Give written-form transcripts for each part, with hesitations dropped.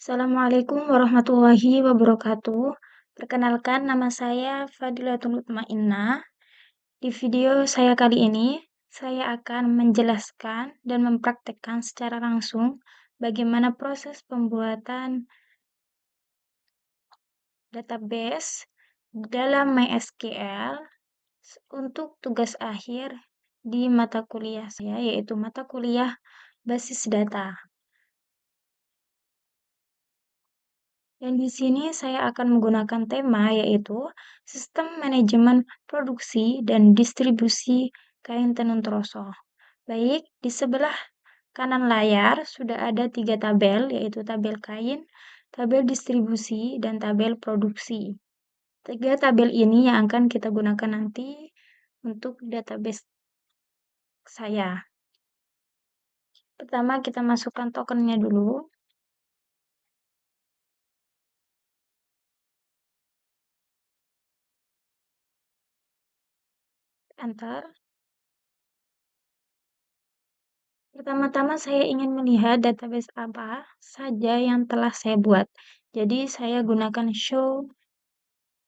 Assalamualaikum warahmatullahi wabarakatuh. Perkenalkan, nama saya Fadilatul Mutmainnah. Di video saya kali ini, saya akan menjelaskan dan mempraktekkan secara langsung bagaimana proses pembuatan database dalam MySQL untuk tugas akhir di mata kuliah saya, yaitu mata kuliah basis data. Dan di sini saya akan menggunakan tema yaitu Sistem Manajemen Produksi dan Distribusi Kain Tenun Troso. Baik, di sebelah kanan layar sudah ada 3 tabel, yaitu tabel kain, tabel distribusi, dan tabel produksi. 3 tabel ini yang akan kita gunakan nanti untuk database saya. Pertama, kita masukkan tokennya dulu. Enter. Pertama-tama saya ingin melihat database apa saja yang telah saya buat. Jadi saya gunakan show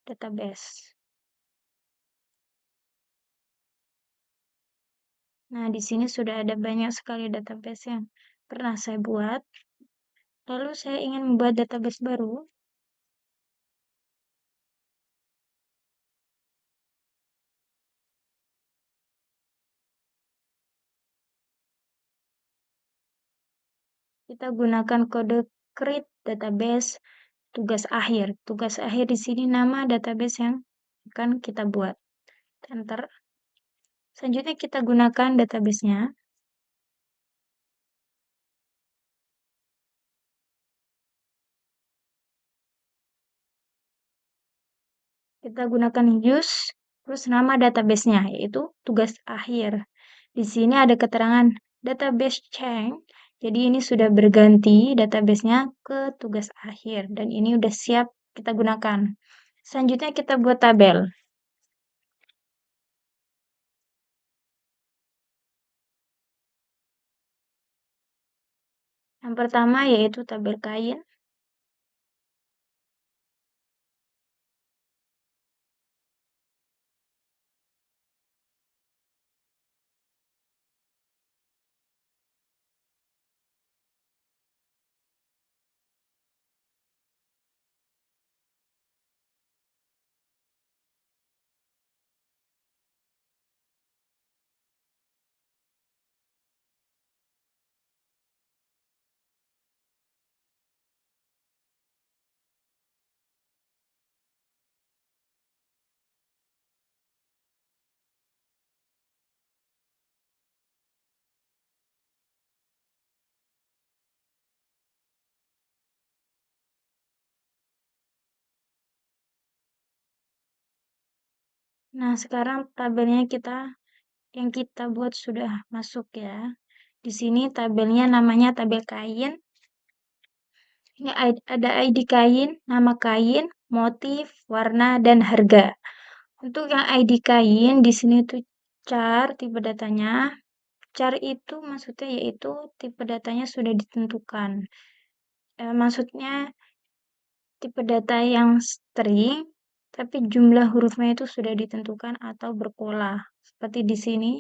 database. Nah, di sini sudah ada banyak sekali database yang pernah saya buat. Lalu saya ingin membuat database baru. Kita gunakan kode create database tugas akhir. Tugas akhir di sini nama database yang akan kita buat. Enter. Selanjutnya kita gunakan database-nya. Kita gunakan use, terus nama database-nya, yaitu tugas akhir. Di sini ada keterangan database change, jadi ini sudah berganti database-nya ke tugas akhir, dan ini sudah siap kita gunakan. Selanjutnya kita buat tabel. Yang pertama yaitu tabel kain. Nah, sekarang tabelnya yang kita buat sudah masuk ya. Di sini tabelnya namanya tabel kain. Ini ada ID kain, nama kain, motif, warna, dan harga. Untuk yang ID kain, di sini tuh char tipe datanya. Char itu maksudnya yaitu tipe datanya sudah ditentukan. Maksudnya tipe data yang string, tapi jumlah hurufnya itu sudah ditentukan atau berpola. Seperti di sini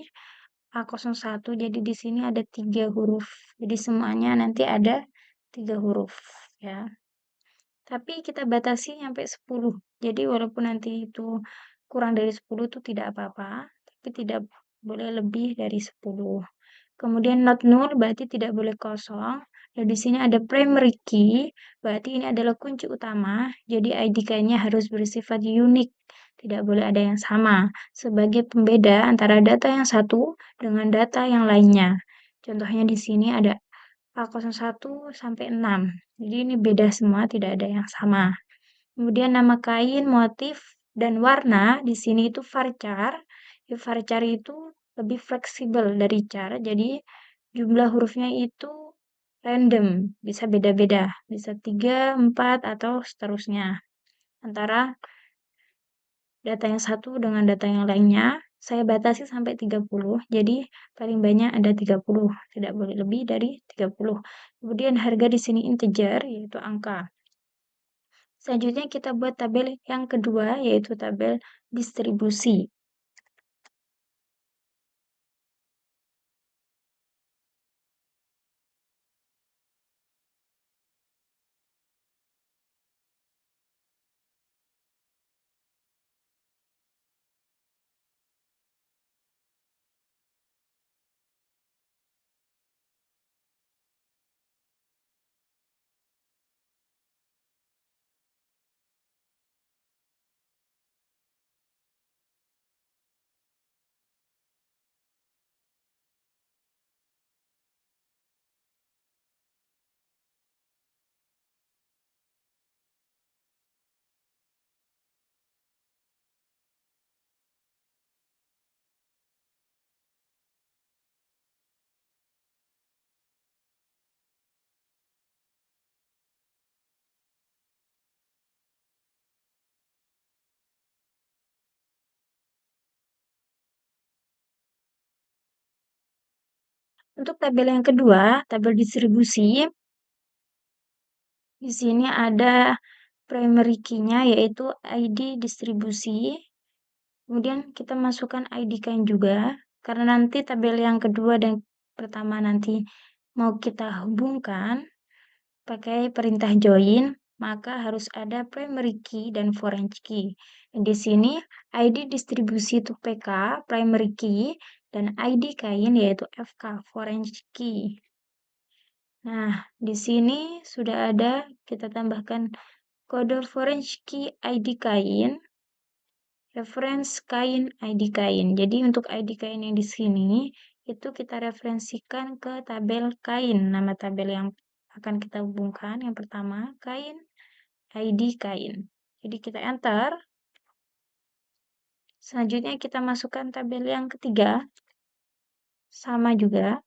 A01, jadi di sini ada 3 huruf. Jadi semuanya nanti ada 3 huruf ya. Tapi kita batasi sampai 10. Jadi walaupun nanti itu kurang dari 10 itu tidak apa-apa, tapi tidak boleh lebih dari 10. Kemudian not null berarti tidak boleh kosong. Dan di sini ada primary key, berarti ini adalah kunci utama. Jadi ID key-nya harus bersifat unik, tidak boleh ada yang sama sebagai pembeda antara data yang satu dengan data yang lainnya. Contohnya di sini ada A01 sampai 6. Jadi ini beda semua, tidak ada yang sama. Kemudian nama kain, motif, dan warna di sini itu varchar. Varchar itu lebih fleksibel dari char, jadi jumlah hurufnya itu random, bisa beda-beda, bisa 3, 4, atau seterusnya. Antara data yang satu dengan data yang lainnya. saya batasi sampai 30, jadi paling banyak ada 30, tidak boleh lebih dari 30. Kemudian harga di sini integer, yaitu angka. Selanjutnya kita buat tabel yang kedua, yaitu tabel distribusi. Untuk tabel yang kedua, tabel distribusi, di sini ada primary key-nya, yaitu ID distribusi. Kemudian kita masukkan ID kain juga, karena nanti tabel yang kedua dan pertama nanti mau kita hubungkan pakai perintah join, maka harus ada primary key dan foreign key. Dan di sini ID distribusi itu PK, primary key, dan ID kain yaitu FK, foreign key. Nah, di sini sudah ada, kita tambahkan kode foreign key ID kain, reference kain ID kain. Jadi untuk ID kain yang di sini itu kita referensikan ke tabel kain. Nama tabel yang akan kita hubungkan yang pertama kain ID kain. Jadi kita enter. Selanjutnya kita masukkan tabel yang ketiga. Sama juga.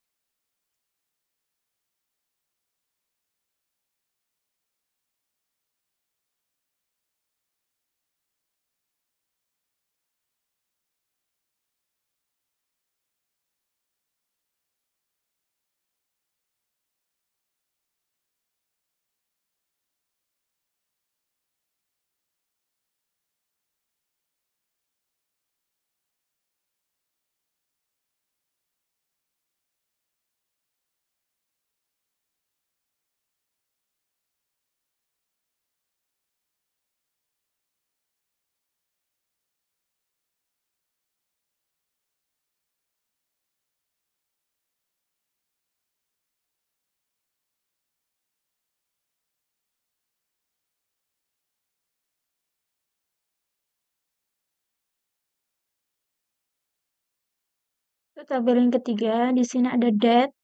Itu tabel yang ketiga, di sini ada date.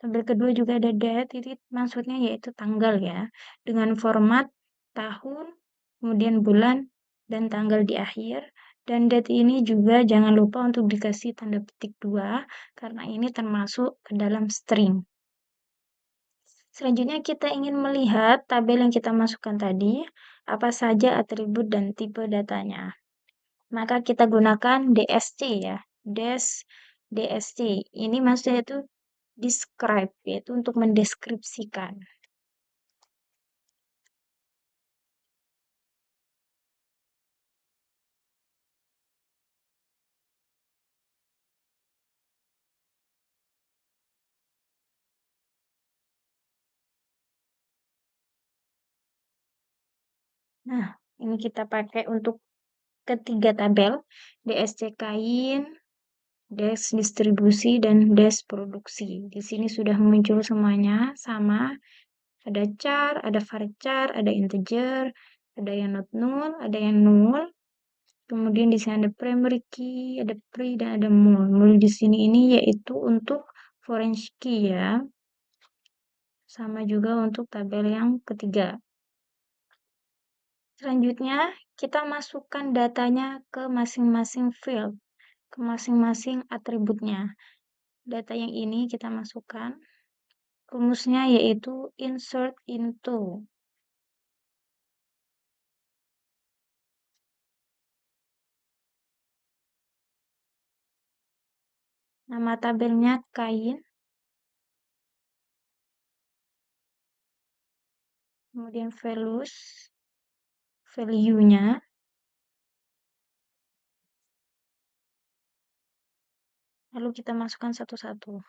Tabel kedua juga ada date, itu maksudnya yaitu tanggal ya. Dengan format tahun, kemudian bulan, dan tanggal di akhir. Dan date ini juga jangan lupa untuk dikasih tanda petik 2, karena ini termasuk ke dalam string. Selanjutnya kita ingin melihat tabel yang kita masukkan tadi, apa saja atribut dan tipe datanya. Maka kita gunakan DST ya, DST. Ini maksudnya itu describe, yaitu untuk mendeskripsikan. Nah, ini kita pakai untuk ketiga tabel, DSC kain, des distribusi, dan des produksi. Di sini sudah muncul semuanya, sama. Ada char, ada varchar, ada integer, ada yang not null, ada yang null. Kemudian di sini ada primary key, ada pre, dan ada mul. Mul di sini ini yaitu untuk foreign key ya. Sama juga untuk tabel yang ketiga. Selanjutnya, kita masukkan datanya ke masing-masing field, ke masing-masing atributnya. Data yang ini kita masukkan. Rumusnya yaitu insert into. Nama tabelnya kain, kemudian value-nya, lalu kita masukkan satu-satu.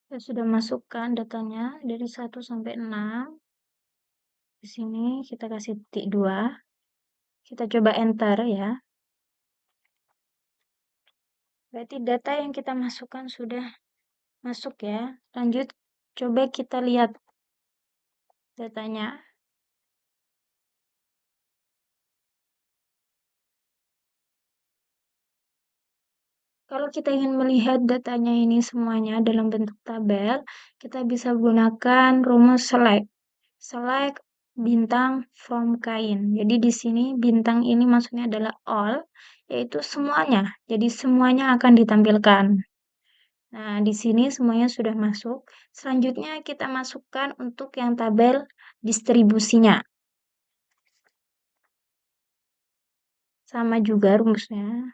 Saya sudah masukkan datanya dari 1 sampai 6. Di sini kita kasih titik 2. Kita coba enter ya. Berarti data yang kita masukkan sudah masuk ya. Lanjut, coba kita lihat datanya. Kalau kita ingin melihat datanya ini semuanya dalam bentuk tabel, kita bisa gunakan rumus select. Select bintang from kain. Jadi di sini bintang ini maksudnya adalah all, yaitu semuanya. Jadi semuanya akan ditampilkan. Nah, di sini semuanya sudah masuk. Selanjutnya kita masukkan untuk yang tabel distribusinya. Sama juga rumusnya.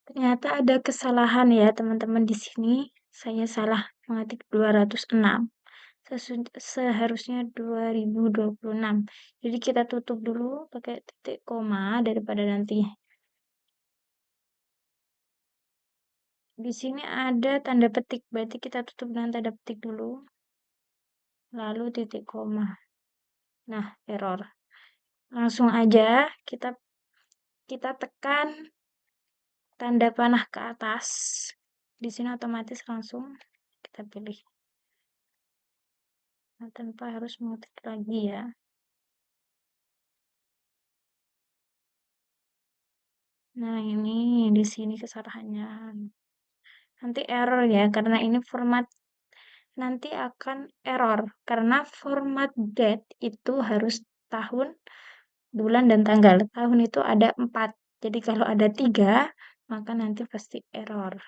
Ternyata ada kesalahan ya teman-teman di sini. Saya salah mengetik 206. Seharusnya 2026. Jadi kita tutup dulu pakai titik koma daripada nanti Di sini ada tanda petik, berarti kita tutup dengan tanda petik dulu, lalu titik koma. Nah, error. Langsung aja kita tekan tanda panah ke atas. Di sini otomatis langsung kita pilih. Nah, tanpa harus mengetik lagi ya. Nah, ini di sini kesalahannya. Nanti error ya, karena ini format nanti akan error karena format date itu harus tahun, bulan, dan tanggal. Tahun itu ada 4. Jadi kalau ada 3, maka nanti pasti error.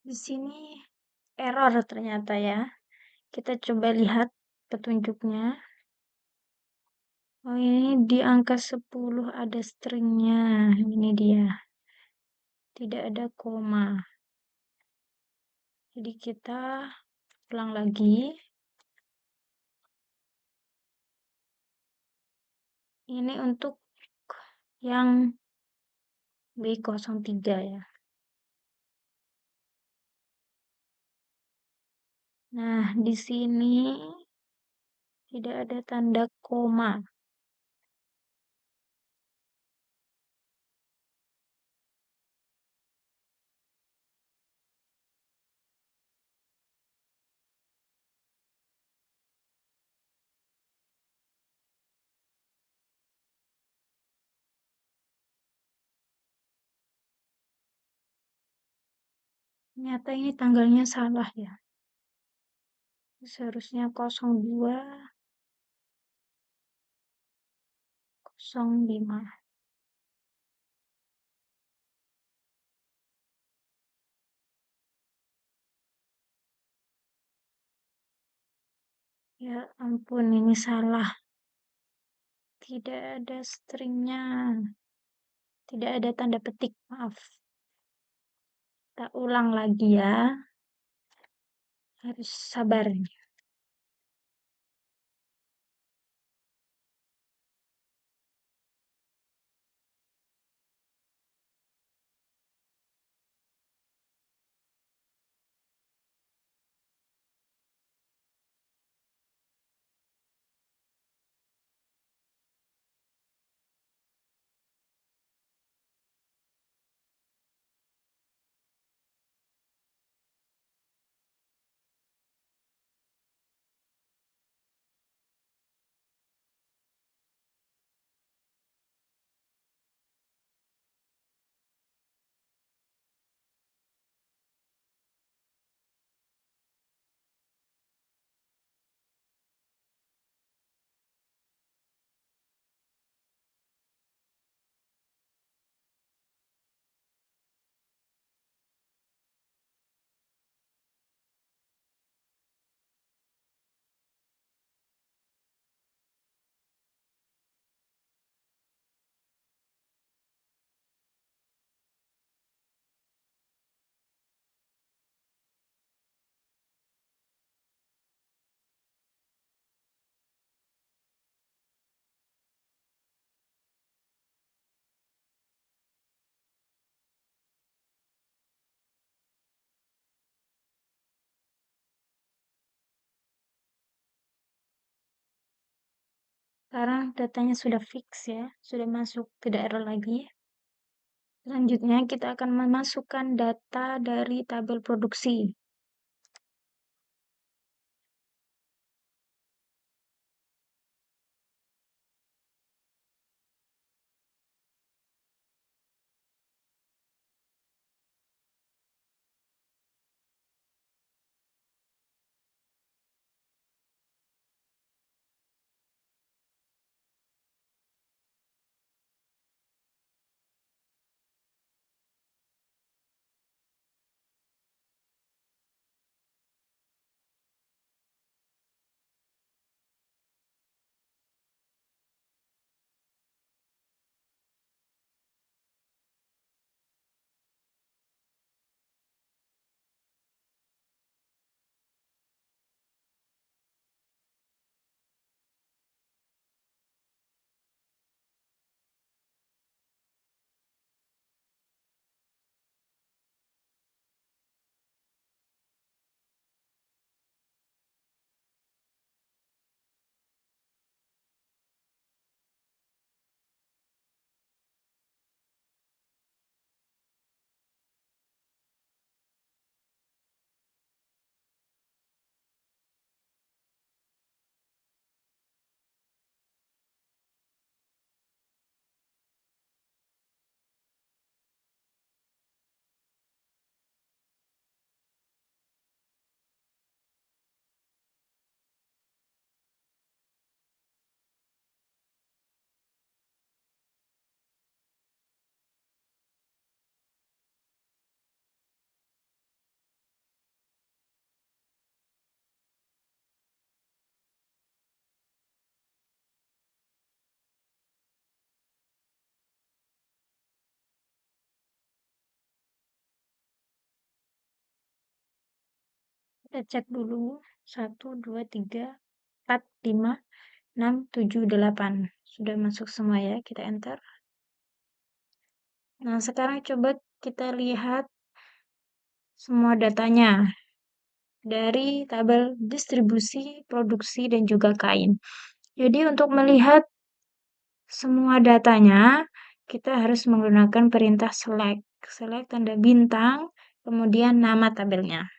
Di sini error ternyata ya. Kita coba lihat petunjuknya. Oh, ini di angka 10 ada stringnya. Ini dia. Tidak ada koma. Jadi kita ulang lagi. Ini untuk yang B03 ya. Nah, di sini tidak ada tanda koma. Ternyata ini tanggalnya salah ya. Seharusnya 0205. Ya ampun, ini salah. Tidak ada stringnya. Tidak ada tanda petik, maaf. Kita ulang lagi ya. Harus sabar. Sekarang datanya sudah fix ya, sudah masuk, tidak error lagi. Selanjutnya kita akan memasukkan data dari tabel produksi. Kita cek dulu, 1, 2, 3, 4, 5, 6, 7, 8. Sudah masuk semua ya, kita enter. Nah, sekarang coba kita lihat semua datanya dari tabel distribusi, produksi, dan juga kain. Jadi untuk melihat semua datanya, kita harus menggunakan perintah select. Select tanda bintang, kemudian nama tabelnya.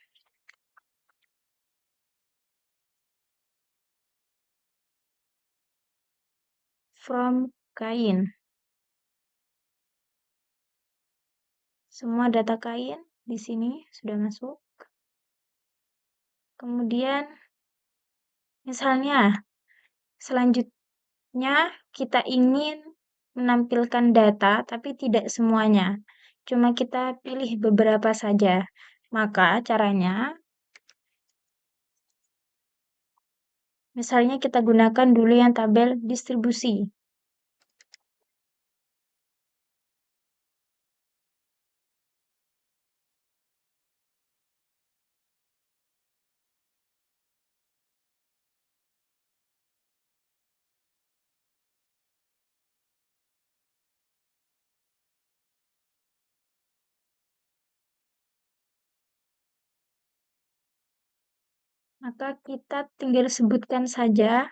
From kain. Semua data kain di sini sudah masuk. Kemudian, misalnya, selanjutnya kita ingin menampilkan data, tapi tidak semuanya. Cuma kita pilih beberapa saja. Maka caranya, misalnya kita gunakan dulu yang tabel distribusi. Maka kita tinggal sebutkan saja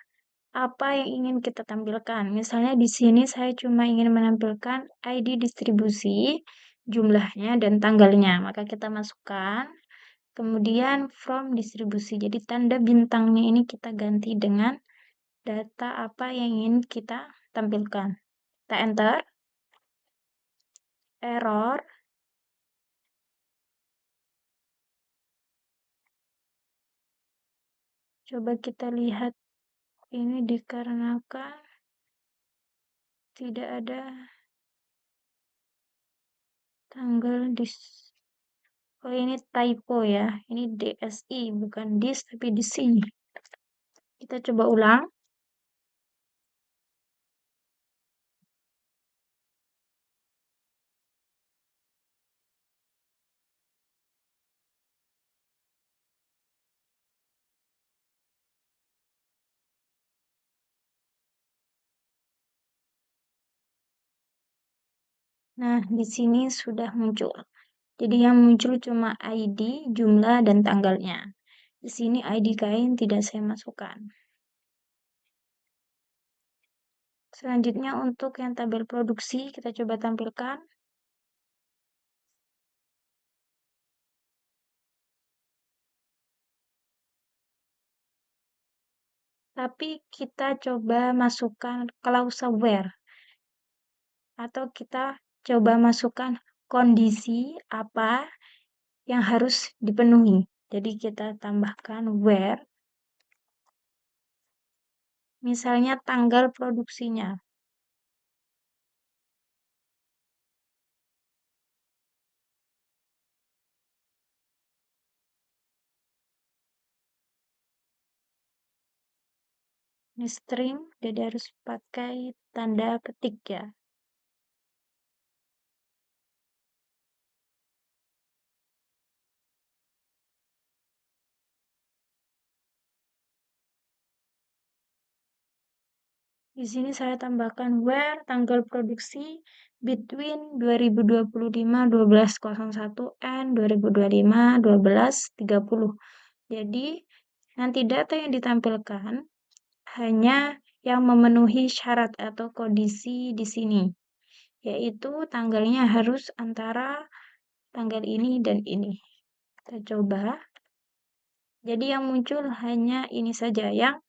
apa yang ingin kita tampilkan. Misalnya di sini saya cuma ingin menampilkan ID distribusi, jumlahnya dan tanggalnya. Maka kita masukkan. Kemudian from distribusi. Jadi tanda bintangnya ini kita ganti dengan data apa yang ingin kita tampilkan. Kita enter. Error. Coba kita lihat, ini dikarenakan tidak ada tanggal oh ini typo ya, ini DSI bukan dis tapi DC. Kita coba ulang. Nah, di sini sudah muncul. Jadi yang muncul cuma ID, jumlah, dan tanggalnya. Di sini ID kain tidak saya masukkan. Selanjutnya untuk yang tabel produksi kita coba tampilkan. Tapi kita coba masukkan klausa where atau kita coba masukkan kondisi apa yang harus dipenuhi. Jadi kita tambahkan where, misalnya tanggal produksinya. Ini string, jadi harus pakai tanda ketik ya. Di sini saya tambahkan where tanggal produksi between 2025 12.01 and 2025 12.30. Jadi nanti data yang ditampilkan hanya yang memenuhi syarat atau kondisi di sini, yaitu tanggalnya harus antara tanggal ini dan ini. Kita coba. Jadi yang muncul hanya ini saja yang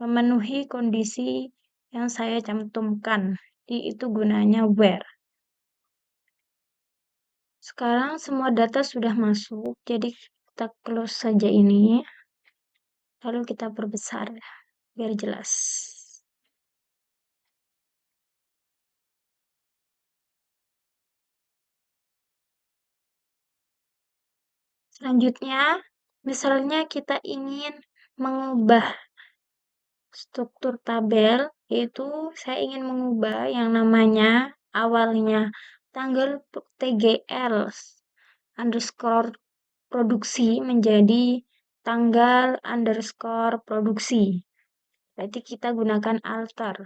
memenuhi kondisi yang saya cantumkan. Jadi itu gunanya where. Sekarang semua data sudah masuk, jadi kita close saja ini. Lalu kita perbesar biar jelas. Selanjutnya, misalnya kita ingin mengubah struktur tabel, yaitu saya ingin mengubah yang namanya awalnya tanggal TGL underscore produksi menjadi tanggal underscore produksi. Berarti kita gunakan alter.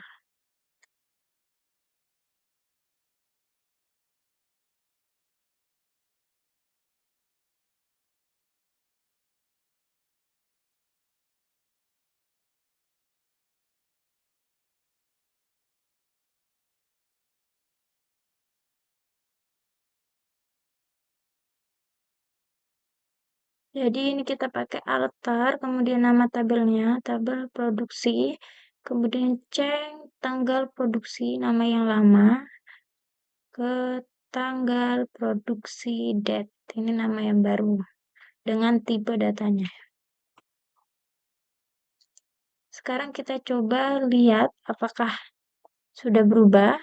Jadi ini kita pakai alter, kemudian nama tabelnya, tabel produksi, kemudian cek tanggal produksi, nama yang lama, ke tanggal produksi date, ini nama yang baru, dengan tipe datanya. Sekarang kita coba lihat apakah sudah berubah.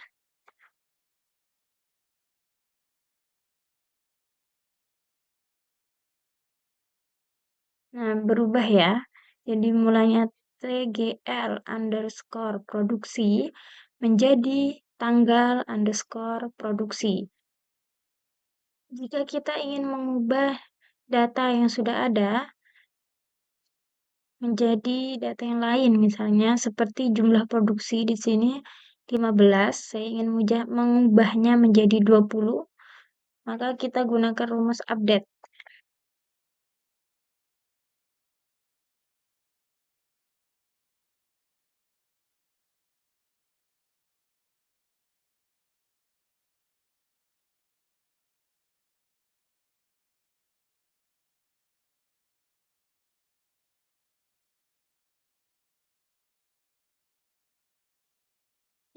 Nah, berubah ya. Jadi mulanya TGL underscore produksi menjadi tanggal underscore produksi. Jika kita ingin mengubah data yang sudah ada menjadi data yang lain, misalnya seperti jumlah produksi di sini 15, saya ingin mengubahnya menjadi 20, maka kita gunakan rumus update.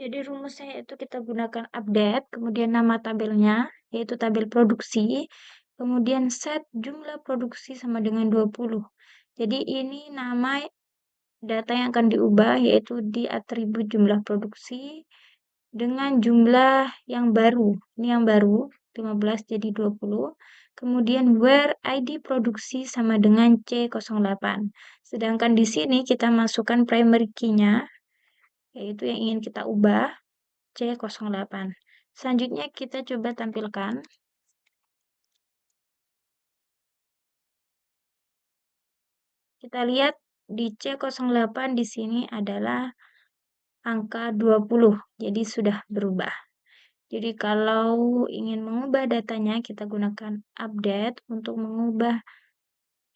Jadi rumusnya itu kita gunakan update, kemudian nama tabelnya, yaitu tabel produksi, kemudian set jumlah produksi sama dengan 20. Jadi ini nama data yang akan diubah, yaitu di atribut jumlah produksi dengan jumlah yang baru. Ini yang baru, 15 jadi 20. Kemudian where ID produksi sama dengan C08. Sedangkan di sini kita masukkan primary key-nya, yaitu yang ingin kita ubah, C08. Selanjutnya kita coba tampilkan. Kita lihat di C08 di sini adalah angka 20, jadi sudah berubah. Jadi kalau ingin mengubah datanya, kita gunakan update. Untuk mengubah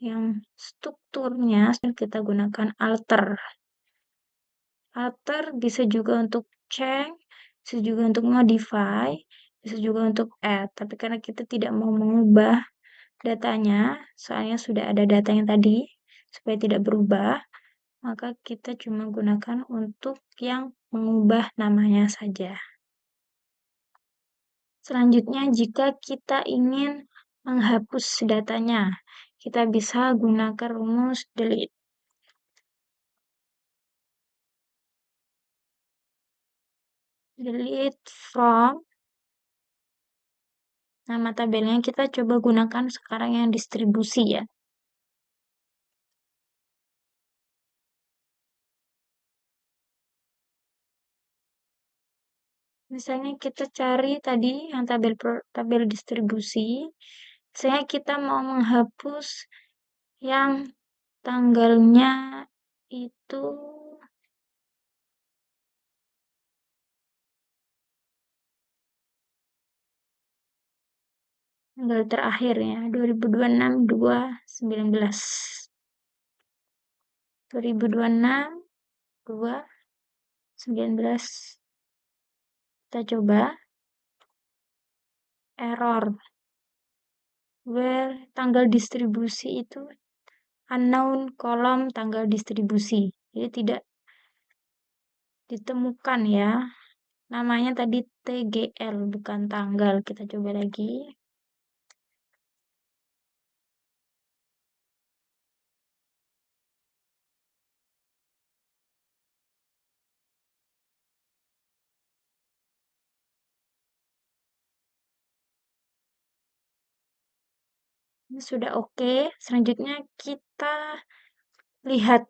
yang strukturnya, kita gunakan alter. alter, bisa juga untuk change, bisa juga untuk modify, bisa juga untuk add. Tapi karena kita tidak mau mengubah datanya, soalnya sudah ada data yang tadi, supaya tidak berubah, maka kita cuma gunakan untuk yang mengubah namanya saja. Selanjutnya, jika kita ingin menghapus datanya, kita bisa gunakan rumus delete. Delete from nama tabelnya, kita coba gunakan sekarang yang distribusi ya. Misalnya kita cari tadi yang tabel distribusi. Misalnya kita mau menghapus yang tanggalnya itu tanggal terakhir ya, 2026/2/19. 2026/2/19. Kita coba error where tanggal distribusi itu unknown kolom tanggal distribusi. Jadi tidak ditemukan ya. Namanya tadi TGL bukan tanggal. Kita coba lagi. Ini sudah oke. Selanjutnya kita lihat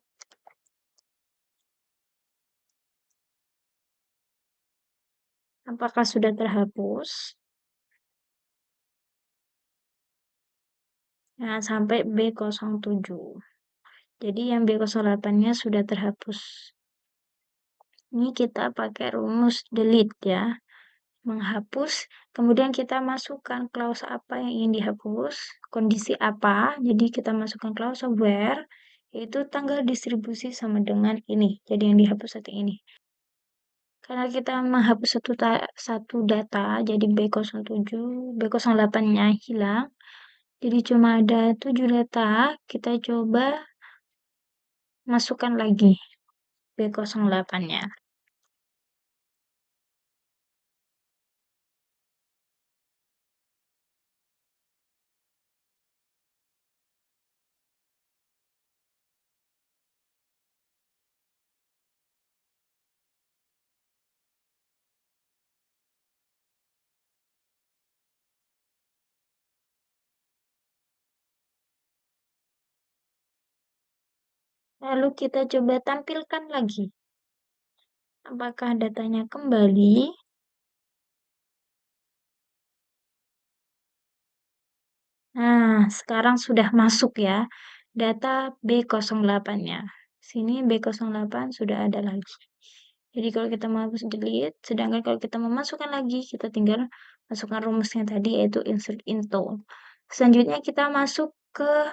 apakah sudah terhapus. Nah, sampai B07. Jadi yang B08-nya sudah terhapus. Ini kita pakai rumus delete ya. Menghapus, kemudian kita masukkan clause apa yang ingin dihapus, kondisi apa, jadi kita masukkan clause where, yaitu tanggal distribusi sama dengan ini, jadi yang dihapus satu ini. Karena kita menghapus satu data, jadi B07, B08-nya hilang, jadi cuma ada 7 data, kita coba masukkan lagi B08-nya. Lalu kita coba tampilkan lagi. Apakah datanya kembali? Nah, sekarang sudah masuk ya data B08-nya. Sini B08 sudah ada lagi. Jadi kalau kita mau hapus delete, sedangkan kalau kita memasukkan lagi, kita tinggal masukkan rumusnya tadi yaitu insert into. Selanjutnya kita masuk ke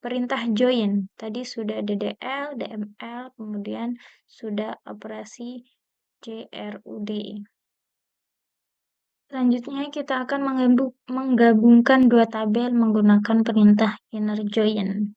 perintah join. Tadi sudah DDL, DML, kemudian sudah operasi CRUD. Selanjutnya kita akan menggabungkan dua tabel menggunakan perintah inner join.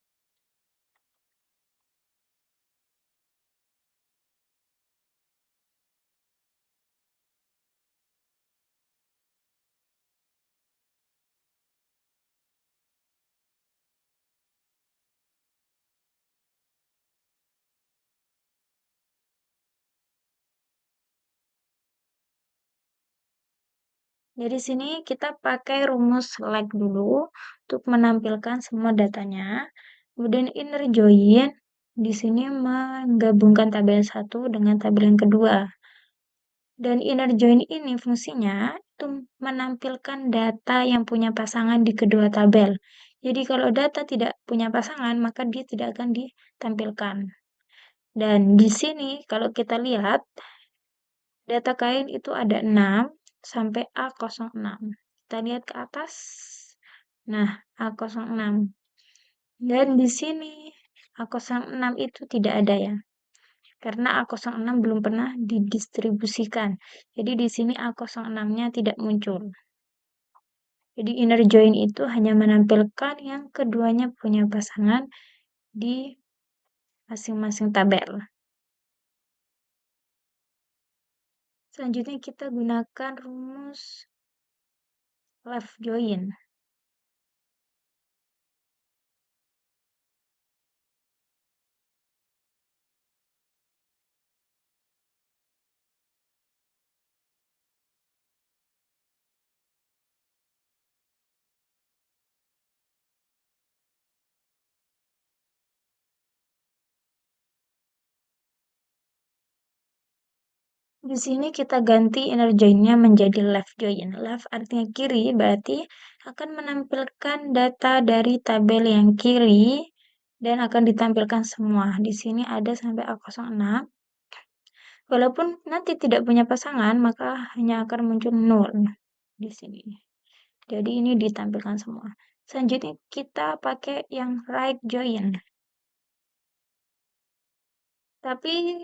Jadi sini kita pakai rumus select dulu untuk menampilkan semua datanya. Kemudian inner join di sini menggabungkan tabel 1 dengan tabel yang kedua. Dan inner join ini fungsinya itu menampilkan data yang punya pasangan di kedua tabel. Jadi kalau data tidak punya pasangan, maka dia tidak akan ditampilkan. Dan di sini kalau kita lihat, data kain itu ada 6 sampai A06. Kita lihat ke atas. Nah, A06. Dan di sini A06 itu tidak ada ya. karena A06 belum pernah didistribusikan. Jadi di sini A06-nya tidak muncul. Jadi inner join itu hanya menampilkan yang keduanya punya pasangan di masing-masing tabel. Selanjutnya kita gunakan rumus left join. Di sini kita ganti inner join-nya menjadi left join. Left artinya kiri, berarti akan menampilkan data dari tabel yang kiri dan akan ditampilkan semua. Di sini ada sampai A06. Walaupun nanti tidak punya pasangan, maka hanya akan muncul 0 di sini. Jadi ini ditampilkan semua. Selanjutnya kita pakai yang right join. Tapi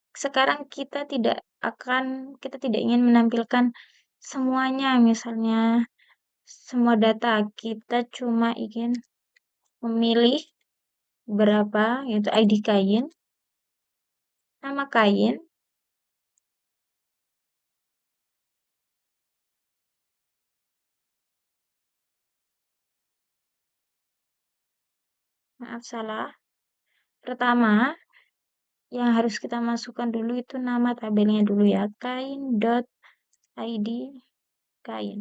sekarang kita tidak ingin menampilkan semuanya, misalnya semua data. Kita cuma ingin memilih berapa, yaitu ID kain, nama kain, maaf salah. Pertama, yang harus kita masukkan dulu itu nama tabelnya dulu ya, kain.id kain.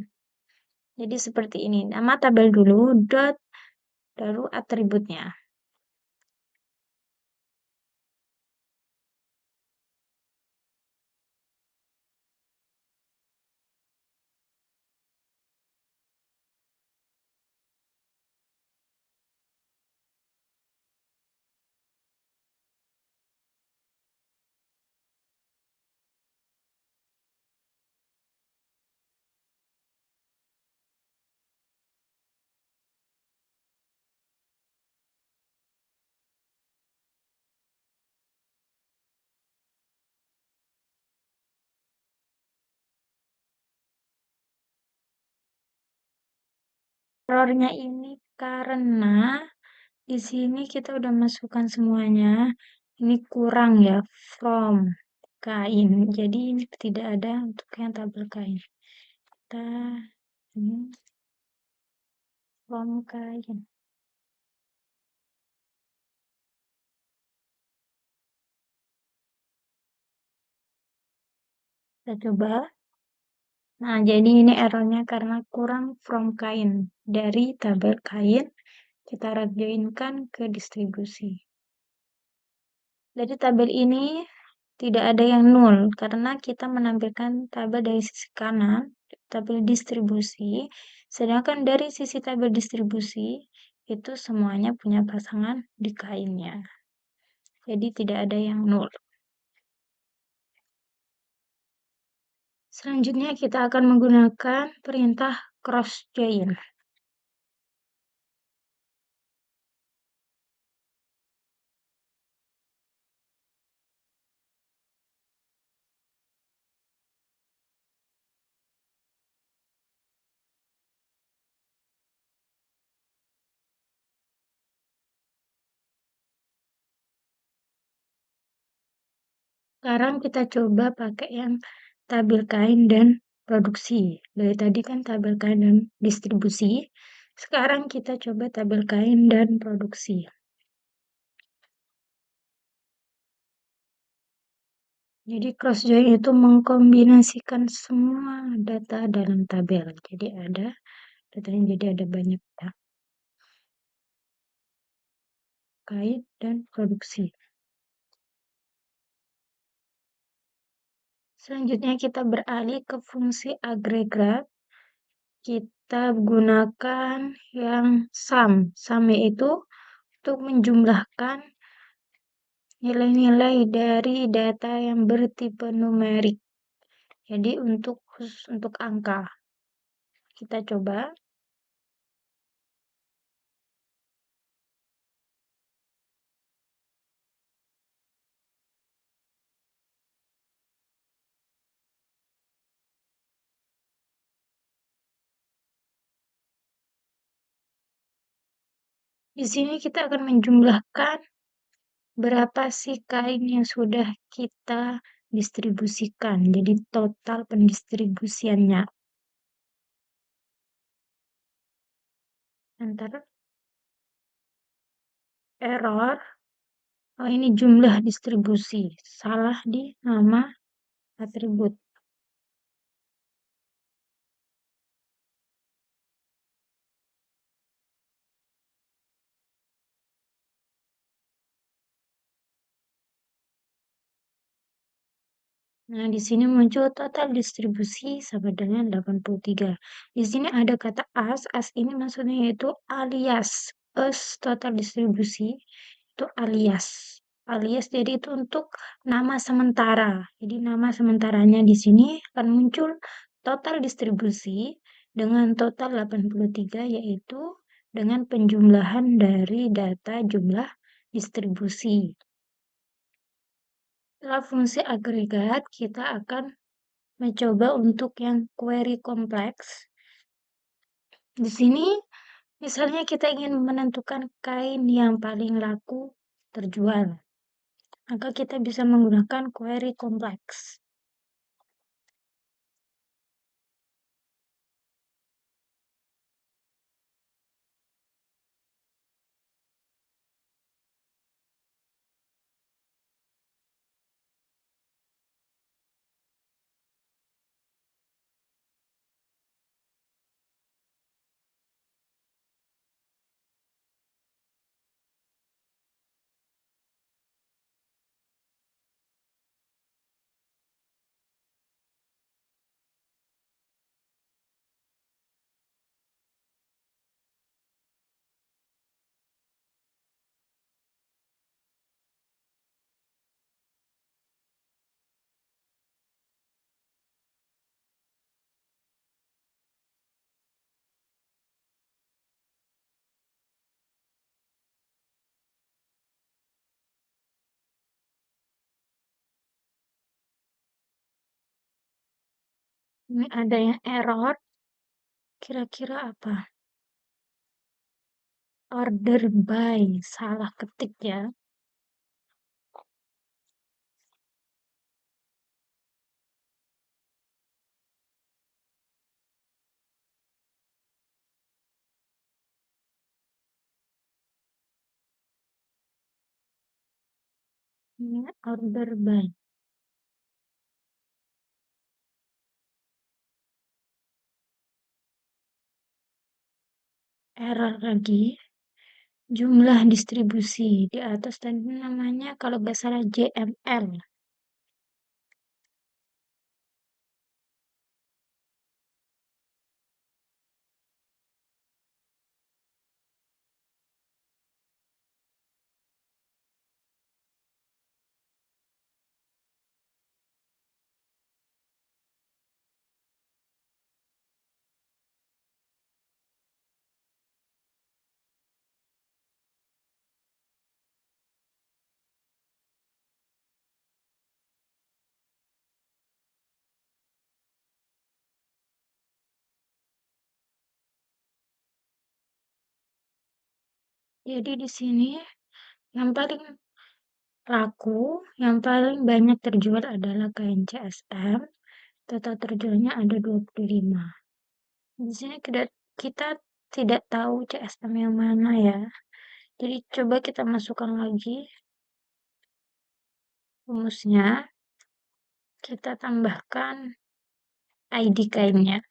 Jadi seperti ini, nama tabel dulu, dot, baru atributnya. Errornya ini karena di sini kita udah masukkan semuanya. Ini kurang ya, from kain. Jadi ini tidak ada untuk yang tabel kain. Kita ini from kain. Kita coba. Nah, jadi ini errornya karena kurang from kain. Dari tabel kain, kita joinkan ke distribusi. Dari tabel ini tidak ada yang nol, karena kita menampilkan tabel dari sisi kanan, tabel distribusi, sedangkan dari sisi tabel distribusi, itu semuanya punya pasangan di kainnya. Jadi tidak ada yang nol. Selanjutnya kita akan menggunakan perintah cross join. Sekarang kita coba pakai yang tabel kain dan produksi. Dari tadi kan tabel kain dan distribusi. Sekarang kita coba tabel kain dan produksi. Jadi cross join itu mengkombinasikan semua data dalam tabel. Jadi ada datanya, jadi ada banyak ya. Kain dan produksi. Selanjutnya kita beralih ke fungsi agregat. Kita gunakan yang sum. Sum itu untuk menjumlahkan nilai-nilai dari data yang bertipe numerik. Jadi untuk angka. Kita coba. Di sini kita akan menjumlahkan berapa sih kain yang sudah kita distribusikan. Jadi total pendistribusiannya. Ntar error. Oh, ini jumlah distribusi. Salah di nama atribut. Nah, di sini muncul total distribusi sama dengan 83. Di sini ada kata as. As ini maksudnya yaitu alias. As total distribusi itu alias. Alias jadi itu untuk nama sementara. Jadi nama sementaranya di sini akan muncul total distribusi dengan total 83 yaitu dengan penjumlahan dari data jumlah distribusi. Setelah fungsi agregat, kita akan mencoba untuk yang query kompleks. Di sini, misalnya kita ingin menentukan kain yang paling laku terjual, maka kita bisa menggunakan query kompleks. Ini ada yang error, kira-kira apa? Order by, salah ketik ya. Ini order by. Error lagi. Jumlah distribusi. Di atas tadi namanya kalau nggak salah JML. Jadi di sini yang paling laku, yang paling banyak terjual adalah kain CSM. Total terjualnya ada 25. Di sini kita tidak tahu CSM yang mana ya. Jadi coba kita masukkan lagi rumusnya. Kita tambahkan ID kainnya.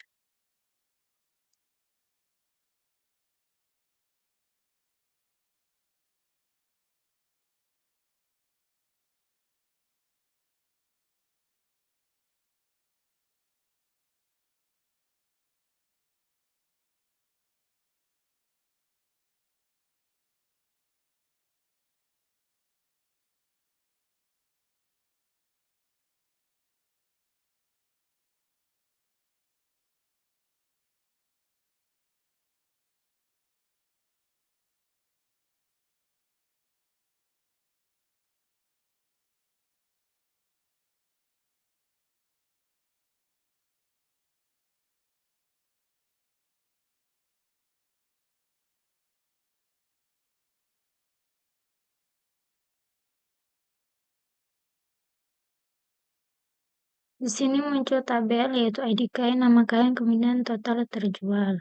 Di sini muncul tabel yaitu ID kain, nama kain, kemudian total terjual.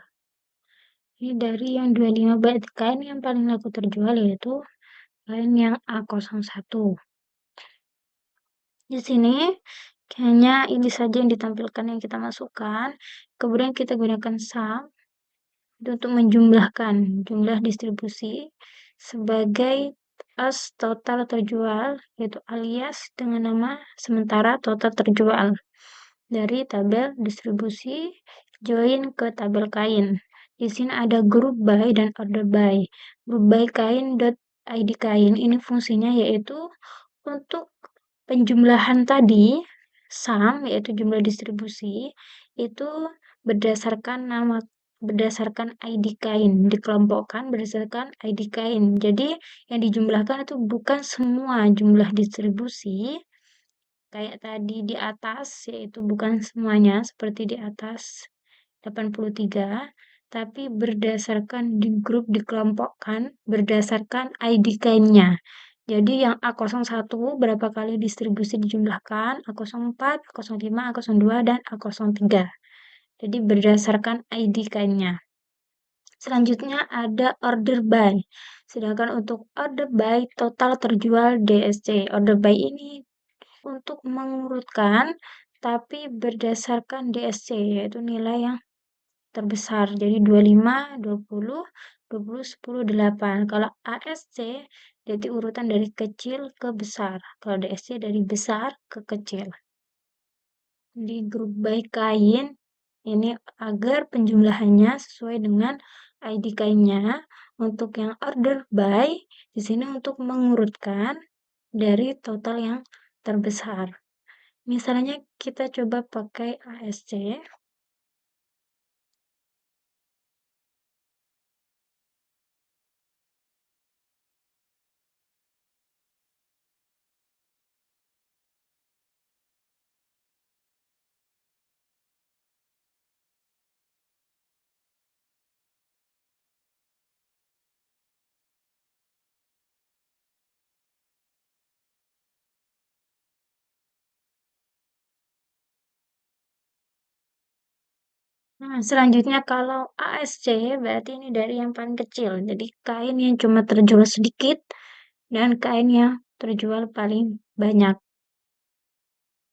Ini dari yang 25 byte kain yang paling laku terjual yaitu kain yang A01. Di sini hanya ini saja yang ditampilkan yang kita masukkan. Kemudian kita gunakan sum untuk menjumlahkan jumlah distribusi sebagai as total terjual yaitu alias dengan nama sementara total terjual dari tabel distribusi join ke tabel kain. Di sini ada group by dan order by. Group by kain dot id kain ini fungsinya yaitu untuk penjumlahan tadi sum yaitu jumlah distribusi itu berdasarkan ID kain, dikelompokkan berdasarkan ID kain. Jadi yang dijumlahkan itu bukan semua jumlah distribusi kayak tadi di atas, yaitu bukan semuanya seperti di atas 83, tapi berdasarkan di grup dikelompokkan berdasarkan ID kainnya. Jadi yang A01 berapa kali distribusi dijumlahkan, A04, A05, A02, dan A03. Jadi berdasarkan ID kainnya. Selanjutnya ada order by. Sedangkan untuk order by total terjual DSC. Order by ini untuk mengurutkan tapi berdasarkan DSC yaitu nilai yang terbesar. Jadi 25, 20, 20, 10, 8. Kalau ASC jadi urutan dari kecil ke besar. Kalau DSC dari besar ke kecil. Di grup by kain ini agar penjumlahannya sesuai dengan ID kainnya. Untuk yang order by di sini untuk mengurutkan dari total yang terbesar. Misalnya kita coba pakai ASC. Nah, selanjutnya kalau ASC berarti ini dari yang paling kecil. Jadi kain yang cuma terjual sedikit dan kain yang terjual paling banyak.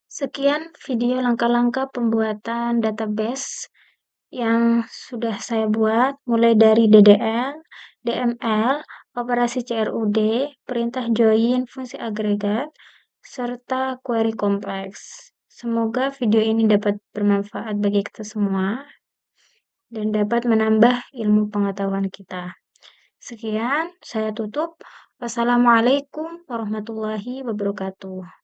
Sekian video langkah-langkah pembuatan database yang sudah saya buat, mulai dari DDL, DML, operasi CRUD, perintah join, fungsi agregat, serta query kompleks. Semoga video ini dapat bermanfaat bagi kita semua dan dapat menambah ilmu pengetahuan kita. Sekian, saya tutup. Wassalamualaikum warahmatullahi wabarakatuh.